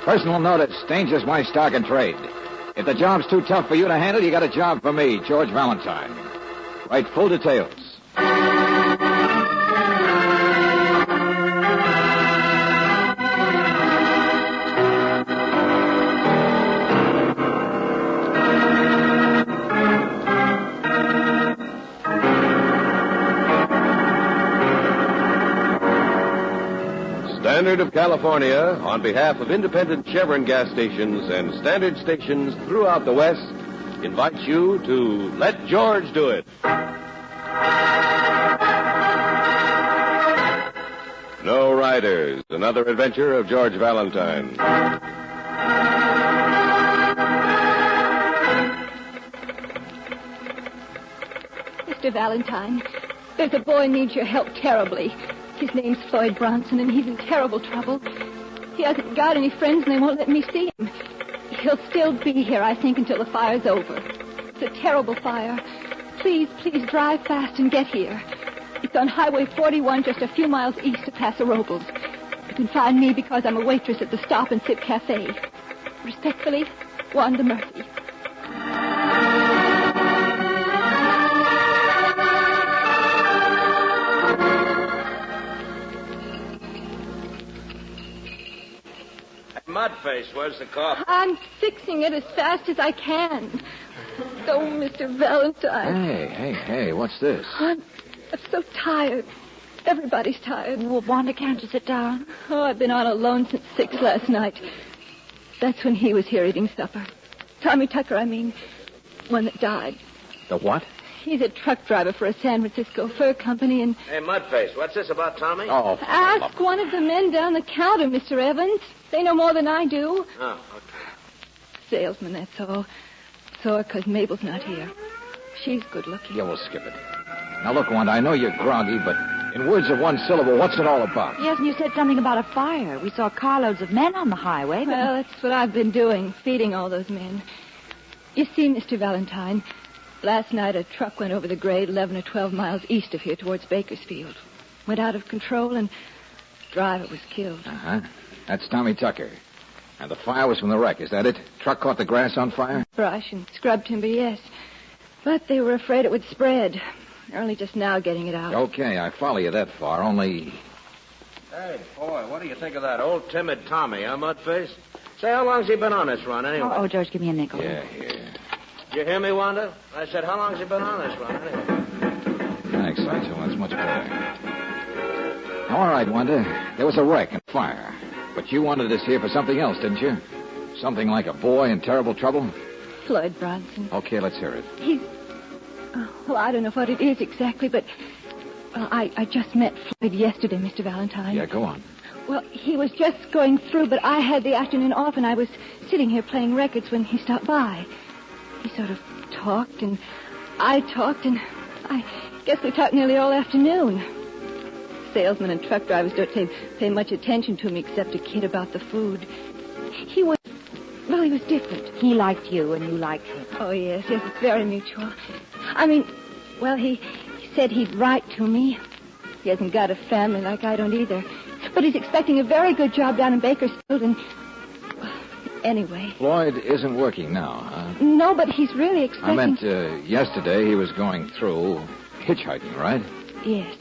Personal notice, danger's my stock and trade. If the job's too tough for you to handle, you got a job for me, George Valentine. Write full details. Standard of California, on behalf of independent Chevron gas stations and standard stations throughout the West, invites you to Let George Do It. No Riders, another adventure of George Valentine. Mr. Valentine, there's a boy needs your help terribly. His name's Floyd Bronson, and he's in terrible trouble. He hasn't got any friends, and they won't let me see him. He'll still be here, I think, until the fire's over. It's a terrible fire. Please drive fast and get here. It's on Highway 41, just a few miles east of Paso Robles. You can find me because I'm a waitress at the Stop and Sip Cafe. Respectfully, Wanda Murphy. Mudface, where's the coffee? I'm fixing it as fast as I can. Oh, Mr. Valentine. Hey, what's this? I'm so tired. Everybody's tired. Well, Wanda, can't you sit down? Oh, I've been on alone since 6 last night. That's when he was here eating supper. Tommy Tucker, I mean. One that died. The what? He's a truck driver for a San Francisco fur company and... Hey, Mudface, what's this about Tommy? Oh, ask one of the men down the counter, Mr. Evans. They know more than I do. Oh, okay. Salesman, that's all. Sore because Mabel's not here. She's good looking. Yeah, we'll skip it. Now, look, Wanda, I know you're groggy, but in words of one syllable, what's it all about? Yes, and you said something about a fire. We saw carloads of men on the highway. But... Well, that's what I've been doing, feeding all those men. You see, Mr. Valentine, last night a truck went over the grade 11 or 12 miles east of here towards Bakersfield. Went out of control and the driver was killed. Uh-huh. That's Tommy Tucker. And the fire was from the wreck, is that it? Truck caught the grass on fire? Brush and scrub timber, yes. But they were afraid it would spread. They're only just now getting it out. Okay, I follow you that far, only... Hey, boy, what do you think of that old timid Tommy, huh, Mudface? Say, how long's he been on this run, anyway? Oh, George, give me a nickel. Yeah, here. Did you hear me, Wanda? I said, how long's he been on this run, anyway? Thanks, Sancho. That's much better. All right, Wanda. There was a wreck and fire. But you wanted us here for something else, didn't you? Something like a boy in terrible trouble? Floyd Bronson. Okay, let's hear it. He's... well, I don't know what it is exactly, but... Well, I just met Floyd yesterday, Mr. Valentine. Yeah, go on. Well, he was just going through, but I had the afternoon off, and I was sitting here playing records when he stopped by. He sort of talked, and I talked, and I guess we talked nearly all afternoon. Salesmen and truck drivers don't pay much attention to him except a kid about the food. He was different. He liked you, and you liked him. Oh, yes, it's very mutual. I mean, well, he said he'd write to me. He hasn't got a family like I don't either. But he's expecting a very good job down in Bakersfield, and... Anyway. Floyd isn't working now, huh? No, but he's really expecting... I meant yesterday he was going through hitchhiking, right? Yes.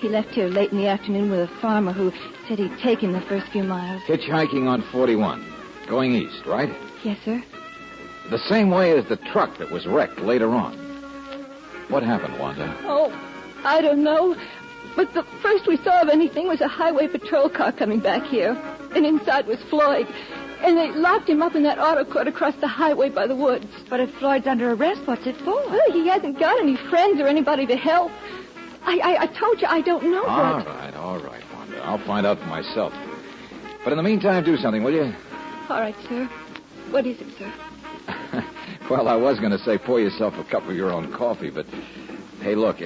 He left here late in the afternoon with a farmer who said he'd take him the first few miles. Hitchhiking on 41, going east, right? Yes, sir. The same way as the truck that was wrecked later on. What happened, Wanda? Oh, I don't know. But the first we saw of anything was a highway patrol car coming back here. And inside was Floyd. And they locked him up in that auto court across the highway by the woods. But if Floyd's under arrest, what's it for? Well, he hasn't got any friends or anybody to help. I told you I don't know All right, Wanda. I'll find out for myself. But in the meantime, do something, will you? All right, sir. What is it, sir? Well, I was going to say pour yourself a cup of your own coffee, but... Hey, look,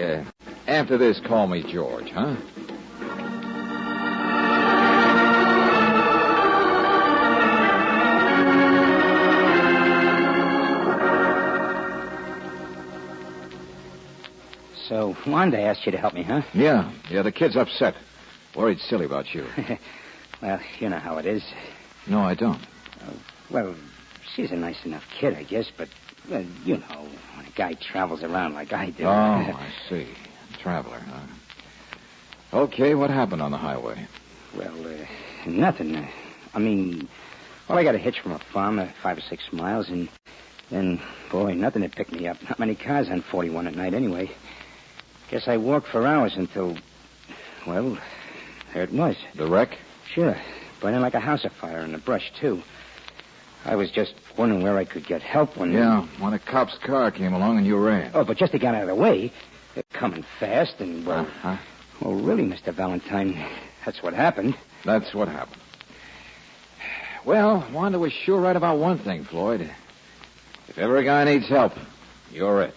after this, call me George, huh? So, Wanda asked you to help me, huh? Yeah, the kid's upset. Worried silly about you. Well, you know how it is. No, I don't. Well, she's a nice enough kid, I guess, but, well, you know, when a guy travels around like I do. Oh, I see. Traveler, huh? Okay, what happened on the highway? Well, nothing. I got a hitch from a farm 5 or 6 miles, and then, boy, nothing had picked me up. Not many cars on 41 at night, anyway. Guess I walked for hours until, well, there it was. The wreck? Sure. Burning like a house afire in the brush, too. I was just wondering where I could get help when... Yeah, when a cop's car came along and you ran. Oh, but just to get out of the way, they're coming fast and, well... Uh-huh. Well, really, Mr. Valentine, that's what happened. That's what happened. Well, Wanda was sure right about one thing, Floyd. If ever a guy needs help, you're it.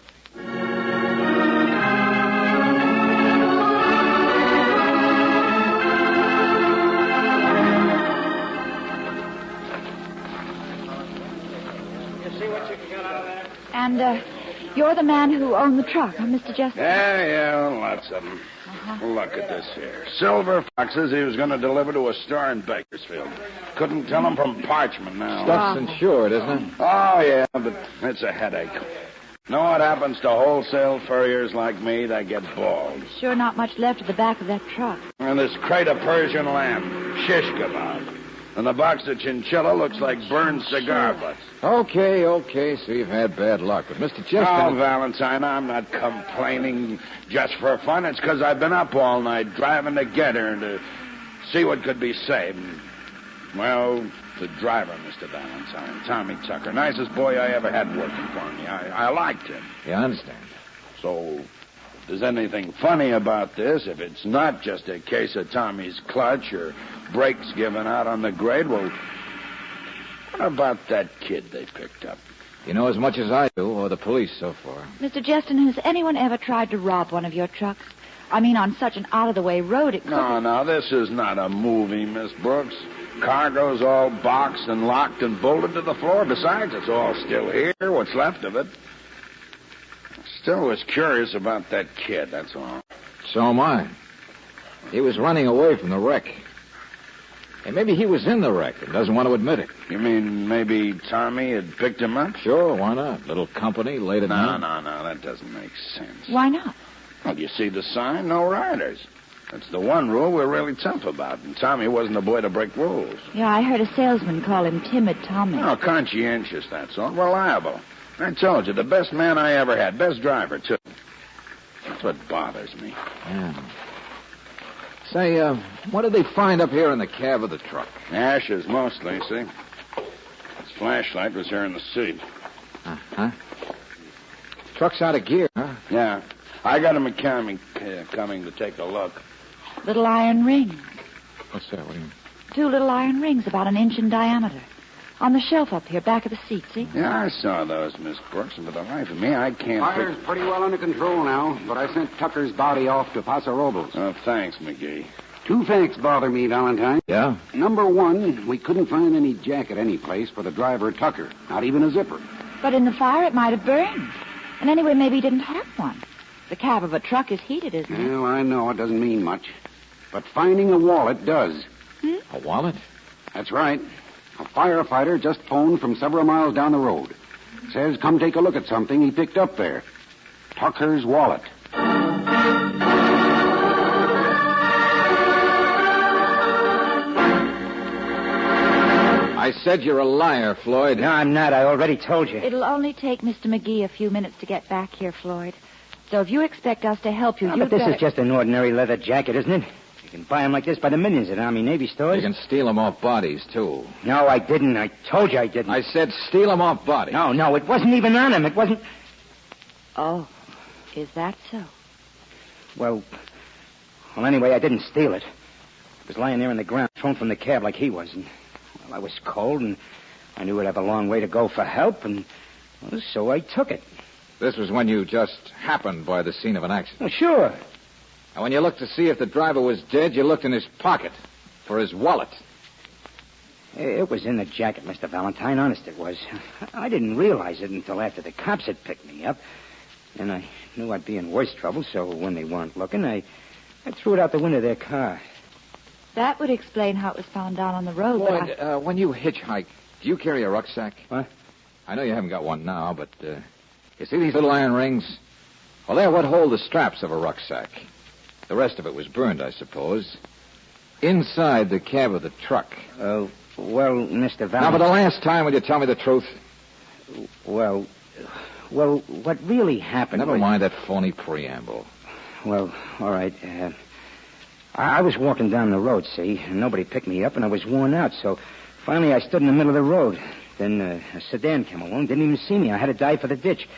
And, you're the man who owned the truck, huh, Mr. Jessup? Yeah, lots of them. Look at this here. Silver foxes he was going to deliver to a store in Bakersfield. Couldn't tell them from parchment now. Stuff's insured, isn't it? Oh, yeah, but it's a headache. Know what happens to wholesale furriers like me? They get bald. Sure not much left of the back of that truck. And this crate of Persian lamb, shish kebab. And the box of chinchilla looks like burned cigar butts. Okay, so you've had bad luck. But Mr. Chester... Oh, Valentine, I'm not complaining just for fun. It's because I've been up all night driving to get her and to see what could be saved. Well, the driver, Mr. Valentine, Tommy Tucker, nicest boy I ever had working for me. I liked him. Yeah, I understand. So, if there's anything funny about this, if it's not just a case of Tommy's clutch or brakes giving out on the grade, well, what about that kid they picked up? You know as much as I do, or the police so far. Mr. Justin, has anyone ever tried to rob one of your trucks? I mean, on such an out-of-the-way road, it could... No, this is not a movie, Miss Brooks. Cargo's all boxed and locked and bolted to the floor. Besides, it's all still here, what's left of it. Still was curious about that kid, that's all. So am I. He was running away from the wreck. And maybe he was in the wreck and doesn't want to admit it. You mean maybe Tommy had picked him up? Sure, why not? Little company late at night. No, that doesn't make sense. Why not? Well, you see the sign? No riders. That's the one rule we're really tough about. And Tommy wasn't a boy to break rules. Yeah, I heard a salesman call him Timid Tommy. No, conscientious, that's all. Reliable. I told you, the best man I ever had. Best driver, too. That's what bothers me. Yeah. Say, what did they find up here in the cab of the truck? Ashes, mostly, see? His flashlight was here in the seat. Uh-huh. Truck's out of gear, huh? Yeah. I got a mechanic coming to take a look. Little iron rings. What's that? What do you mean? 2 little iron rings about an inch in diameter. On the shelf up here, back of the seat, see? Yeah, I saw those, Miss Brooks, and for the life of me, I can't... Fire's pretty well under control now, but I sent Tucker's body off to Paso Robles. Oh, thanks, McGee. 2 facts bother me, Valentine. Yeah? Number 1, we couldn't find any jacket any place for the driver, Tucker. Not even a zipper. But in the fire, it might have burned. And anyway, maybe he didn't have one. The cab of a truck is heated, isn't it? Well, I know it doesn't mean much. But finding a wallet does. A wallet? That's right. A firefighter just phoned from several miles down the road. Says come take a look at something he picked up there. Tucker's wallet. I said you're a liar, Floyd. No, I'm not. I already told you. It'll only take Mr. McGee a few minutes to get back here, Floyd. So if you expect us to help you, But this is just an ordinary leather jacket, isn't it? You can buy them like this by the millions at Army Navy stores. You can steal them off bodies, too. No, I didn't. I told you I didn't. I said steal them off bodies. No, it wasn't even on him. It wasn't... Oh, is that so? Well, anyway, I didn't steal it. I was lying there on the ground, thrown from the cab like he was. And, well, I was cold, and I knew I'd have a long way to go for help, and well, so I took it. This was when you just happened by the scene of an accident. Well, sure. And when you looked to see if the driver was dead, you looked in his pocket for his wallet. It was in the jacket, Mr. Valentine. Honest it was. I didn't realize it until after the cops had picked me up. And I knew I'd be in worse trouble, so when they weren't looking, I threw it out the window of their car. That would explain how it was found down on the road. Boy, when you hitchhike, do you carry a rucksack? What? I know you haven't got one now, but you see these little iron rings? Well, they're what hold the straps of a rucksack. The rest of it was burned, I suppose. Inside the cab of the truck. Well, Mr. Valentine... Now, for the last time, will you tell me the truth? Well, what really happened... Never mind that phony preamble. Well, all right. I was walking down the road, see, and nobody picked me up, and I was worn out, so finally I stood in the middle of the road. Then a sedan came along, didn't even see me. I had to dive for the ditch.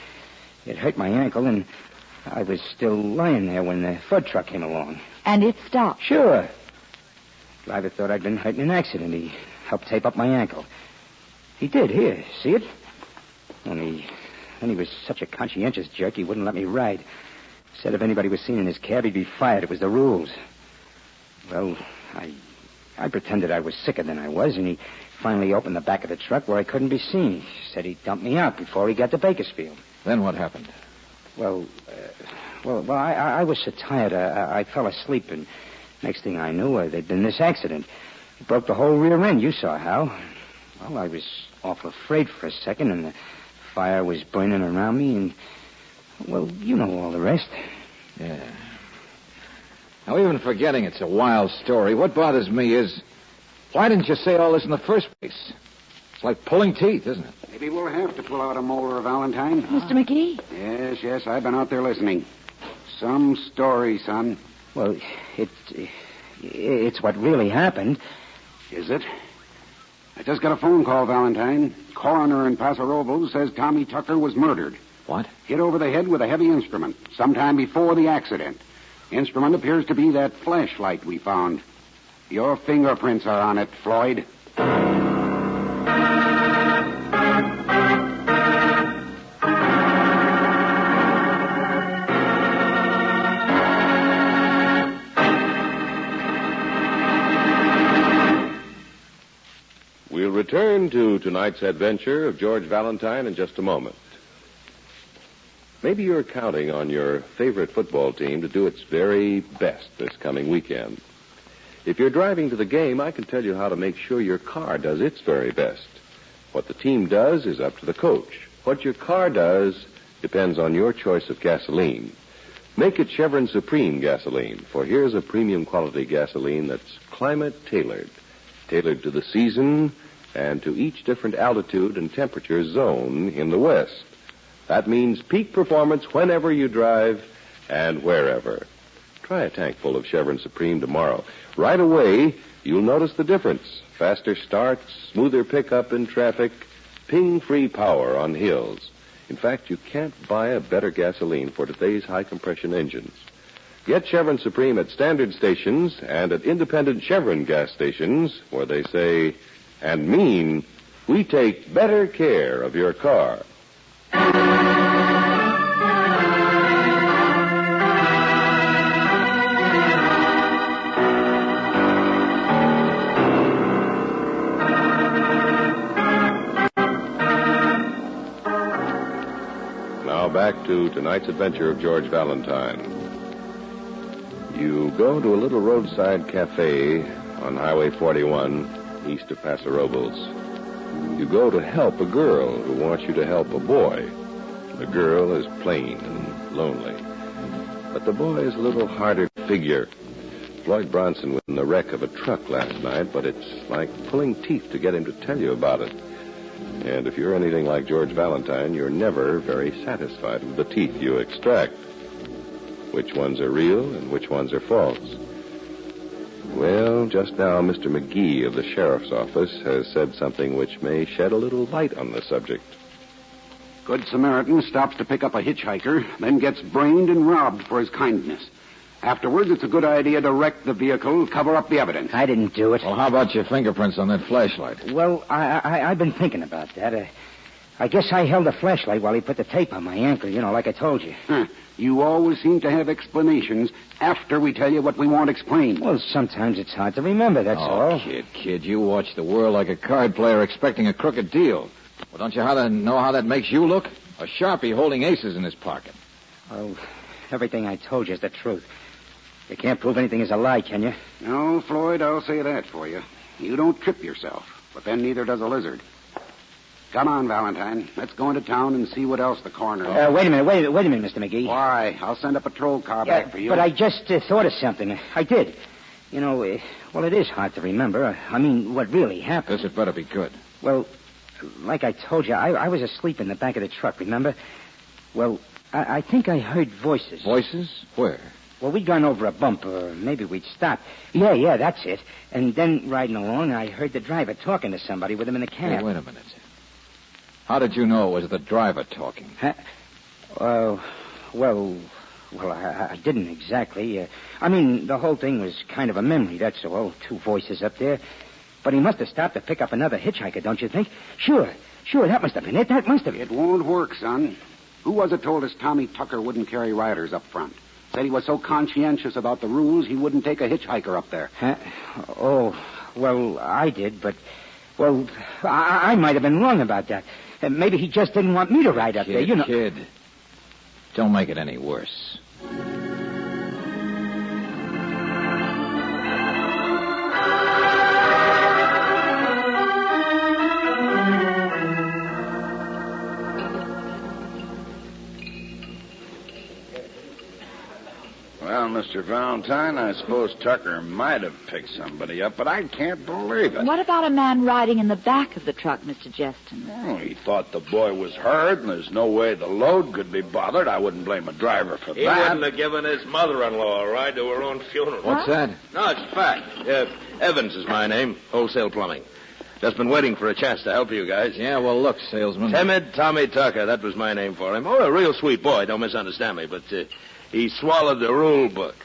It hurt my ankle, and I was still lying there when the flood truck came along. And it stopped? Sure. Driver thought I'd been hurt in an accident. He helped tape up my ankle. He did, here, see it? Only he was such a conscientious jerk, he wouldn't let me ride. Said if anybody was seen in his cab, he'd be fired. It was the rules. Well, I pretended I was sicker than I was, and he finally opened the back of the truck where I couldn't be seen. He said he'd dump me out before he got to Bakersfield. Then what happened? Well, I was so tired, I fell asleep, and next thing I knew, there'd been this accident. It broke the whole rear end. You saw how. Well, I was awful afraid for a second, and the fire was burning around me, and, well, you know all the rest. Yeah. Now, even forgetting it's a wild story, what bothers me is, why didn't you say all this in the first place? It's like pulling teeth, isn't it? Maybe we'll have to pull out a molar, Valentine. Mr. McGee? Yes, I've been out there listening. Some story, son. Well, it's what really happened. Is it? I just got a phone call, Valentine. Coroner in Paso Robles says Tommy Tucker was murdered. What? Hit over the head with a heavy instrument sometime before the accident. Instrument appears to be that flashlight we found. Your fingerprints are on it, Floyd. We'll return to tonight's adventure of George Valentine in just a moment. Maybe you're counting on your favorite football team to do its very best this coming weekend. If you're driving to the game, I can tell you how to make sure your car does its very best. What the team does is up to the coach. What your car does depends on your choice of gasoline. Make it Chevron Supreme gasoline, for here's a premium quality gasoline that's climate-tailored. Tailored to the season and to each different altitude and temperature zone in the West. That means peak performance whenever you drive and wherever. Try a tank full of Chevron Supreme tomorrow. Right away, you'll notice the difference. Faster starts, smoother pickup in traffic, ping-free power on hills. In fact, you can't buy a better gasoline for today's high-compression engines. Get Chevron Supreme at standard stations and at independent Chevron gas stations where they say and mean, we take better care of your car. Now back to tonight's adventure of George Valentine. You go to a little roadside cafe on Highway 41 east of Paso Robles. You go to help a girl who wants you to help a boy. The girl is plain and lonely. But the boy is a little harder figure. Floyd Bronson was in the wreck of a truck last night, but it's like pulling teeth to get him to tell you about it. And if you're anything like George Valentine, you're never very satisfied with the teeth you extract. Which ones are real and which ones are false? Well, just now, Mr. McGee of the Sheriff's Office has said something which may shed a little light on the subject. Good Samaritan stops to pick up a hitchhiker, then gets brained and robbed for his kindness. Afterwards, it's a good idea to wreck the vehicle, cover up the evidence. I didn't do it. Well, how about your fingerprints on that flashlight? Well, I've been thinking about that. I guess I held the flashlight while he put the tape on my ankle, like I told you. You always seem to have explanations after we tell you what we want explained. Well, sometimes it's hard to remember, that's all. Kid, you watch the world like a card player expecting a crooked deal. Well, don't you know how that makes you look? A Sharpie holding aces in his pocket. Oh, everything I told you is the truth. You can't prove anything is a lie, can you? No, Floyd, I'll say that for you. You don't trip yourself, but then neither does a lizard. Come on, Valentine. Let's go into town and see what else the coroner... Wait a minute, Mr. McGee. Why? I'll send a patrol car back for you. But I just thought of something. I did. You know, well, it is hard to remember. I mean, what really happened. This had better be good. Well, like I told you, I was asleep in the back of the truck, remember? Well, I think I heard voices. Voices? Where? Well, we'd gone over a bump, or maybe we'd stopped. Yeah, that's it. And then, riding along, I heard the driver talking to somebody with him in the cab. Hey, wait a minute. How did you know it was the driver talking? Well, I didn't exactly. I mean, the whole thing was kind of a memory, that's all. Two voices up there. But he must have stopped to pick up another hitchhiker, don't you think? Sure, that must have been it. That must have been. It won't work, son. Who was it told us Tommy Tucker wouldn't carry riders up front? Said he was so conscientious about the rules he wouldn't take a hitchhiker up there. Oh, well, I did, but... Well, I might have been wrong about that. Maybe he just didn't want me to ride up there, you know. Kid, don't make it any worse. Well, Mr. Valentine, I suppose Tucker might have picked somebody up, but I can't believe it. What about a man riding in the back of the truck, Mr. Jeston? Oh, he thought the boy was hurt, and there's no way the load could be bothered. I wouldn't blame a driver for that. He wouldn't have given his mother-in-law a ride to her own funeral. What's that? No, it's a fact. Evans is my name, wholesale plumbing. Just been waiting for a chance to help you guys. Yeah, well, look, salesman. Timid Tommy Tucker, that was my name for him. Oh, a real sweet boy, don't misunderstand me, but... he swallowed the rule book.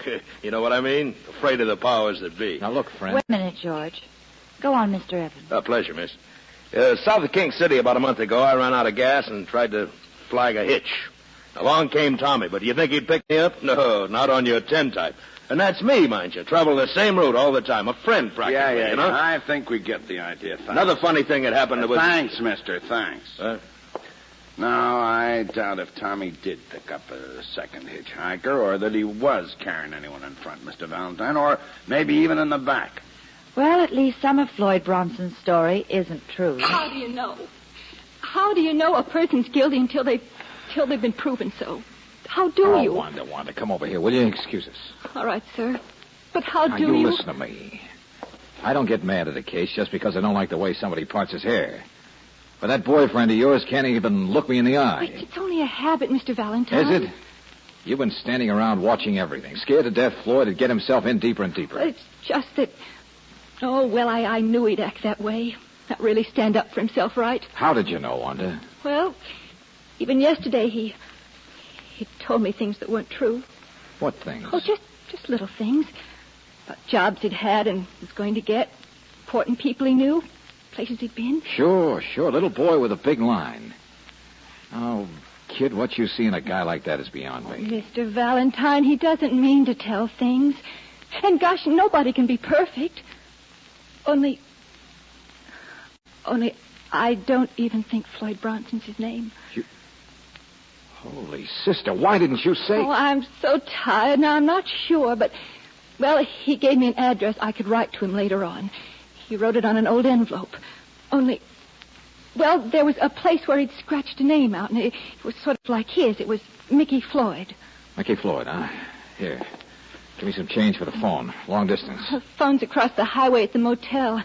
You know what I mean? Afraid of the powers that be. Now, look, friend. Wait a minute, George. Go on, Mr. Evans. Pleasure, miss. South of King City about a month ago, I ran out of gas and tried to flag a hitch. Along came Tommy, but do you think he'd pick me up? No, not on your 10 type. And that's me, mind you. Travel the same route all the time. A friend, practically, Yeah, you know? I think we get the idea. Thanks. Another funny thing that happened was... Thanks, mister, thanks. No, I doubt if Tommy did pick up a second hitchhiker or that he was carrying anyone in front, Mr. Valentine, or maybe even in the back. Well, at least some of Floyd Bronson's story isn't true. How do you know? How do you know a person's guilty until they've been proven so? How do you? Wanda, come over here, will you? Excuse us. All right, sir. But how Now, do you... you listen to me. I don't get mad at a case just because I don't like the way somebody parts his hair. But that boyfriend of yours can't even look me in the eye. But it's only a habit, Mr. Valentine. Is it? You've been standing around watching everything, scared to death Floyd would get himself in deeper and deeper. It's just that... Oh, well, I knew he'd act that way. Not really stand up for himself right. How did you know, Wanda? Well, even yesterday he told me things that weren't true. What things? Oh, just little things. About jobs he'd had and was going to get. Important people he knew. Places he'd been. Sure. Little boy with a big line. Oh, kid, what you see in a guy like that is beyond me. Mr. Valentine, he doesn't mean to tell things. And gosh, nobody can be perfect. Only I don't even think Floyd Bronson's his name. Holy sister, why didn't you say... Oh, I'm so tired now. I'm not sure, but... Well, he gave me an address I could write to him later on. He wrote it on an old envelope. Only... Well, there was a place where he'd scratched a name out, and it was sort of like his. It was Mickey Floyd. Mickey Floyd, huh? Here. Give me some change for the phone. Long distance. The phone's across the highway at the motel.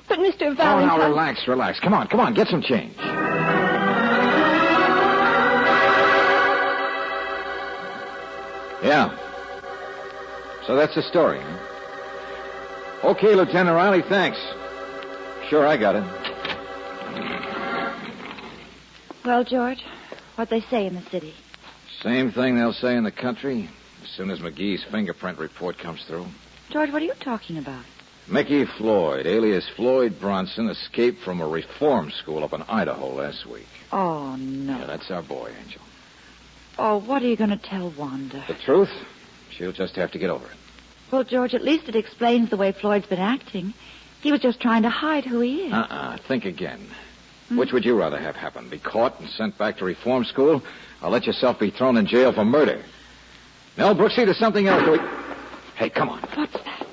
But Mr. Valentine... Oh, now, relax. Come on, get some change. Yeah. So that's the story, huh? Okay, Lieutenant Riley, thanks. Sure, I got it. Well, George, what'd they say in the city? Same thing they'll say in the country as soon as McGee's fingerprint report comes through. George, what are you talking about? Mickey Floyd, alias Floyd Bronson, escaped from a reform school up in Idaho last week. Oh, no. Yeah, that's our boy, Angel. Oh, what are you going to tell Wanda? The truth? She'll just have to get over it. Well, George, at least it explains the way Floyd's been acting. He was just trying to hide who he is. Think again. Which would you rather have happen? Be caught and sent back to reform school, or let yourself be thrown in jail for murder? No, Brooksy, there's something else. Hey, come on. What's that?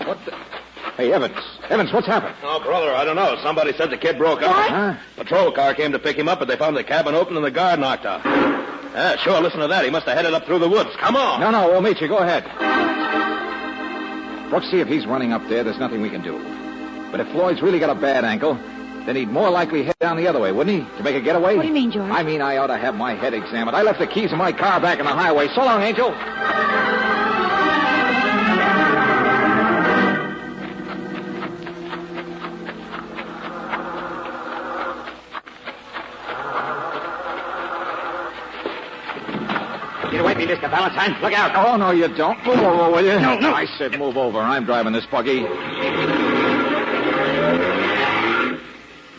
What the... Hey, Evans. Evans, what's happened? Oh, brother, I don't know. Somebody said the kid broke up. What? Huh? Patrol car came to pick him up, but they found the cabin open and the guard knocked out. Yeah, sure, listen to that. He must have headed up through the woods. Come on. No, we'll meet you. Go ahead. Brooks, see if he's running up there. There's nothing we can do. But if Floyd's really got a bad ankle, then he'd more likely head down the other way, wouldn't he? To make a getaway? What do you mean, George? I mean, I ought to have my head examined. I left the keys of my car back in the highway. So long, Angel. Get away from me, Mr. Valentine. Look out. Oh, no, you don't. Move over, will you? No. I said move over. I'm driving this buggy.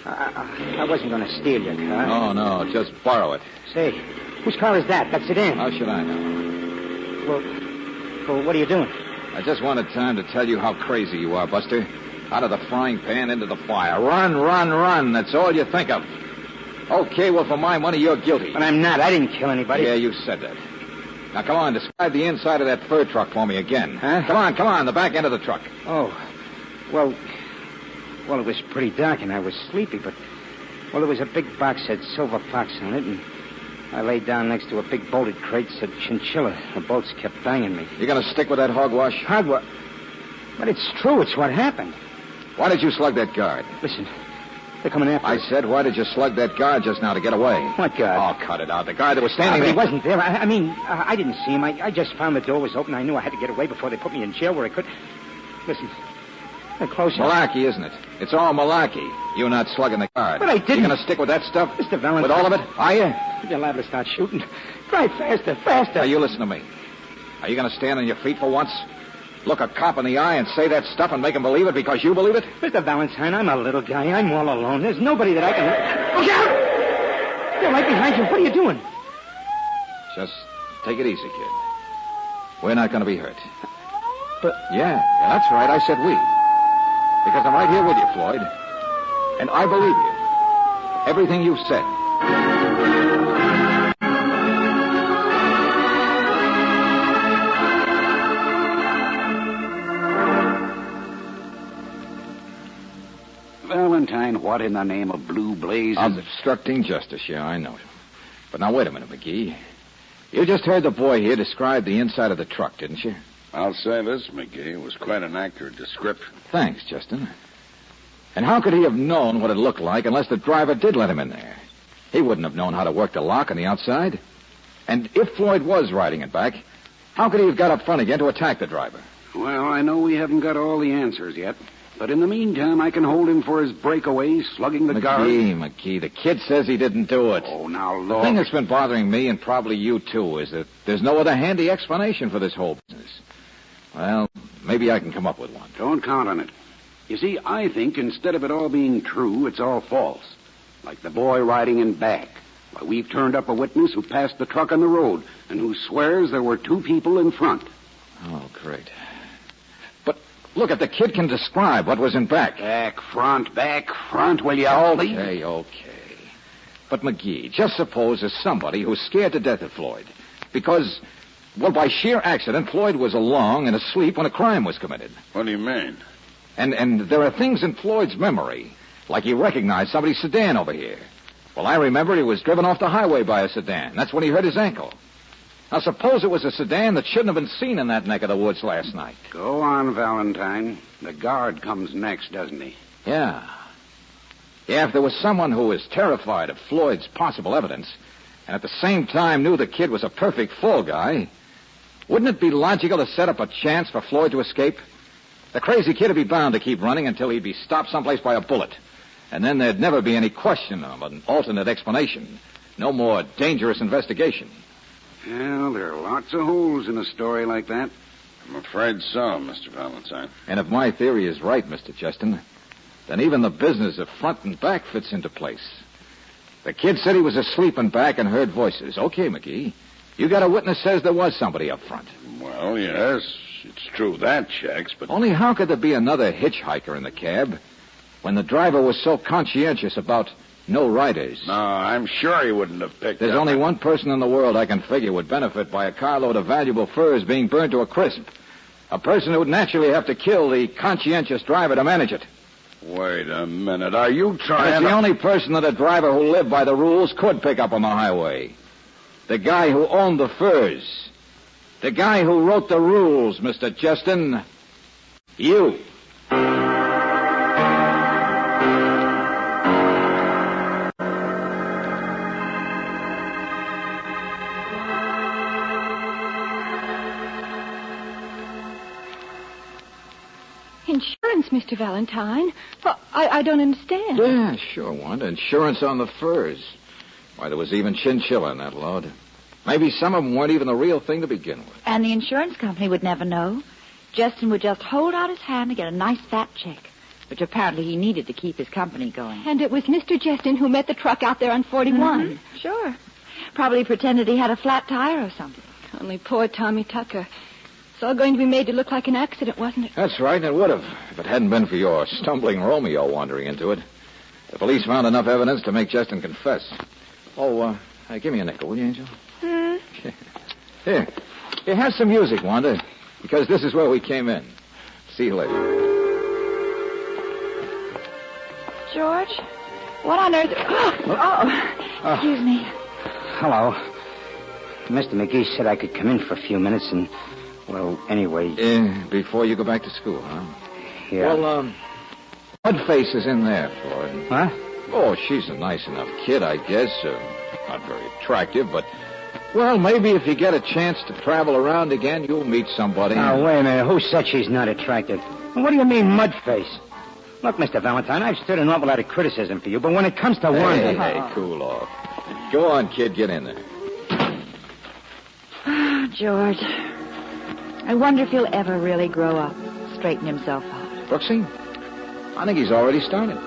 I wasn't going to steal your car. Oh, no, just borrow it. Say, whose car is that? That sedan? How should I know? Well, what are you doing? I just wanted time to tell you how crazy you are, Buster. Out of the frying pan into the fire. Run. That's all you think of. Okay, well, for my money, you're guilty. But I'm not. I didn't kill anybody. Yeah, you said that. Now, come on, describe the inside of that fur truck for me again. Huh? Come on, the back end of the truck. Oh, well, it was pretty dark and I was sleepy, but, there was a big box that said Silver Fox on it, and I laid down next to a big bolted crate that said Chinchilla. The bolts kept banging me. You gonna stick with that hogwash? Hogwash? But it's true. It's what happened. Why did you slug that guard? Listen, they're coming after us. I said, why did you slug that guard just now to get away? What guard? Oh, cut it out. The guard that was standing But there. he wasn't there. I didn't see him. I just found the door was open. I knew I had to get away before they put me in jail where I could. Listen, they're closer. Malarkey, isn't it? It's all malarkey. You not slugging the guard. But I didn't. You gonna stick with that stuff? Mr. Valentine. With all of it? Are you? You're liable to start shooting. Drive faster. Now, you listen to me. Are you gonna stand on your feet for once? Look a cop in the eye and say that stuff and make him believe it because you believe it? Mr. Valentine, I'm a little guy. I'm all alone. There's nobody that I can... Look out! They're right behind you. What are you doing? Just take it easy, kid. We're not gonna be hurt. But... Yeah, that's right. I said we. Because I'm right here with you, Floyd. And I believe you. Everything you've said. Valentine, what in the name of blue blazes? Obstructing justice, yeah, I know. But now, wait a minute, McGee. You just heard the boy here describe the inside of the truck, didn't you? I'll say this, McGee. It was quite an accurate description. Thanks, Justin. And how could he have known what it looked like unless the driver did let him in there? He wouldn't have known how to work the lock on the outside. And if Floyd was riding it back, how could he have got up front again to attack the driver? Well, I know we haven't got all the answers yet. But in the meantime, I can hold him for his breakaway, slugging the guard. McGee, the kid says he didn't do it. Oh, now, The look. thing that's been bothering me, and probably you too, is that there's no other handy explanation for this whole business. Well, maybe I can come up with one. Don't count on it. You see, I think instead of it all being true, it's all false. Like the boy riding in back. Why, we've turned up a witness who passed the truck on the road and who swears there were two people in front. Oh, great. But look, if the kid can describe what was in back. Back, front, will you, please? Okay. But, McGee, just suppose there's somebody who's scared to death of Floyd. Because, well, by sheer accident, Floyd was along and asleep when a crime was committed. What do you mean? And there are things in Floyd's memory, like he recognized somebody's sedan over here. Well, I remember he was driven off the highway by a sedan. That's when he hurt his ankle. Now, suppose it was a sedan that shouldn't have been seen in that neck of the woods last night. Go on, Valentine. The guard comes next, doesn't he? Yeah. Yeah, if there was someone who was terrified of Floyd's possible evidence, and at the same time knew the kid was a perfect fall guy, wouldn't it be logical to set up a chance for Floyd to escape? The crazy kid would be bound to keep running until he'd be stopped someplace by a bullet. And then there'd never be any question of an alternate explanation. No more dangerous investigation. Well, there are lots of holes in a story like that. I'm afraid so, Mr. Valentine. And if my theory is right, Mr. Justin, then even the business of front and back fits into place. The kid said he was asleep in back and heard voices. Okay, McGee. You got a witness says there was somebody up front. Well, yes, it's true that checks, but... Only how could there be another hitchhiker in the cab when the driver was so conscientious about no riders? No, I'm sure he wouldn't have picked There's up... only one person in the world I can figure would benefit by a carload of valuable furs being burned to a crisp. A person who'd naturally have to kill the conscientious driver to manage it. Wait a minute. Are you trying It's the only person that a driver who lived by the rules could pick up on the highway. The guy who owned the furs. The guy who wrote the rules, Mr. Justin. You. Insurance, Mr. Valentine? Well, I don't understand. Yeah, sure, Wanda. Insurance on the furs. Why, there was even chinchilla in that load. Maybe some of them weren't even the real thing to begin with. And the insurance company would never know. Justin would just hold out his hand and get a nice fat check, which apparently he needed to keep his company going. And it was Mr. Justin who met the truck out there on 41. Mm-hmm. Sure. Probably pretended he had a flat tire or something. Only poor Tommy Tucker. It's all going to be made to look like an accident, wasn't it? That's right, and it would have, if it hadn't been for your stumbling Romeo wandering into it. The police found enough evidence to make Justin confess. Oh, give me a nickel, will you, Angel? Here, have some music, Wanda, because this is where we came in. See you later. George? What on earth... Oh, excuse me. Hello. Mr. McGee said I could come in for a few minutes and, well, anyway... Before you go back to school, huh? Yeah. Well, Mudface is in there, Floyd. Huh? Oh, she's a nice enough kid, I guess. Not very attractive, but... Well, maybe if you get a chance to travel around again, you'll meet somebody. Now, wait a minute. Who said she's not attractive? What do you mean, Mudface? Look, Mr. Valentine, I've stood an awful lot of criticism for you, but when it comes to Wanda... Hey, cool off. Go on, kid, get in there. Oh, George. I wonder if he'll ever really grow up, straighten himself out. Brooksy, I think he's already started.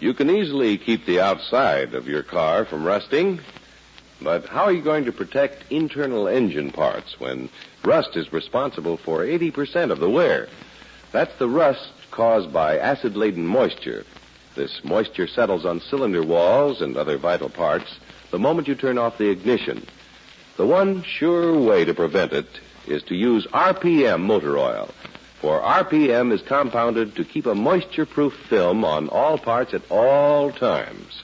You can easily keep the outside of your car from rusting, but how are you going to protect internal engine parts when rust is responsible for 80% of the wear? That's the rust caused by acid-laden moisture. This moisture settles on cylinder walls and other vital parts the moment you turn off the ignition. The one sure way to prevent it is to use RPM motor oil. For RPM is compounded to keep a moisture-proof film on all parts at all times.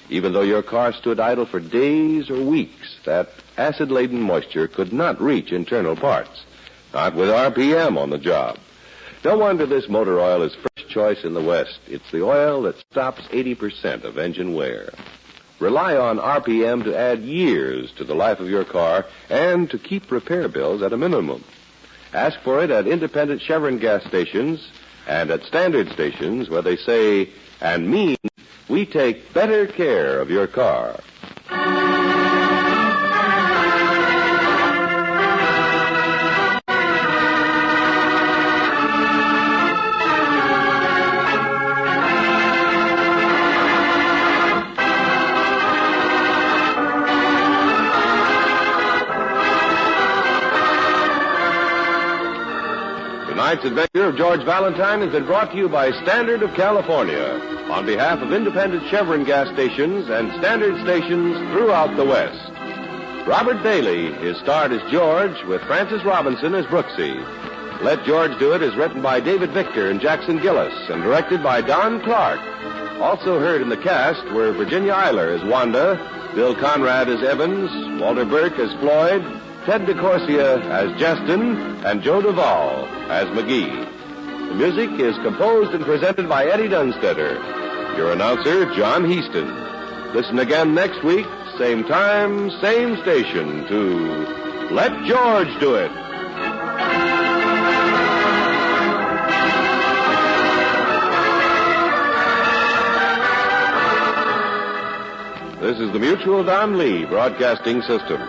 Even though your car stood idle for days or weeks, that acid-laden moisture could not reach internal parts. Not with RPM on the job. No wonder this motor oil is first choice in the West. It's the oil that stops 80% of engine wear. Rely on RPM to add years to the life of your car and to keep repair bills at a minimum. Ask for it at independent Chevron gas stations and at standard stations where they say and mean we take better care of your car. Tonight's adventure of George Valentine has been brought to you by Standard of California on behalf of independent Chevron gas stations and standard stations throughout the West. Robert Bailey is starred as George with Francis Robinson as Brooksy. Let George Do It is written by David Victor and Jackson Gillis and directed by Don Clark. Also heard in the cast were Virginia Eiler as Wanda, Bill Conrad as Evans, Walter Burke as Floyd, Ted DeCorsia as Justin, and Joe Duvall as McGee. The music is composed and presented by Eddie Dunstetter. Your announcer, John Heaston. Listen again next week, same time, same station, to Let George Do It. This is the Mutual Don Lee Broadcasting System.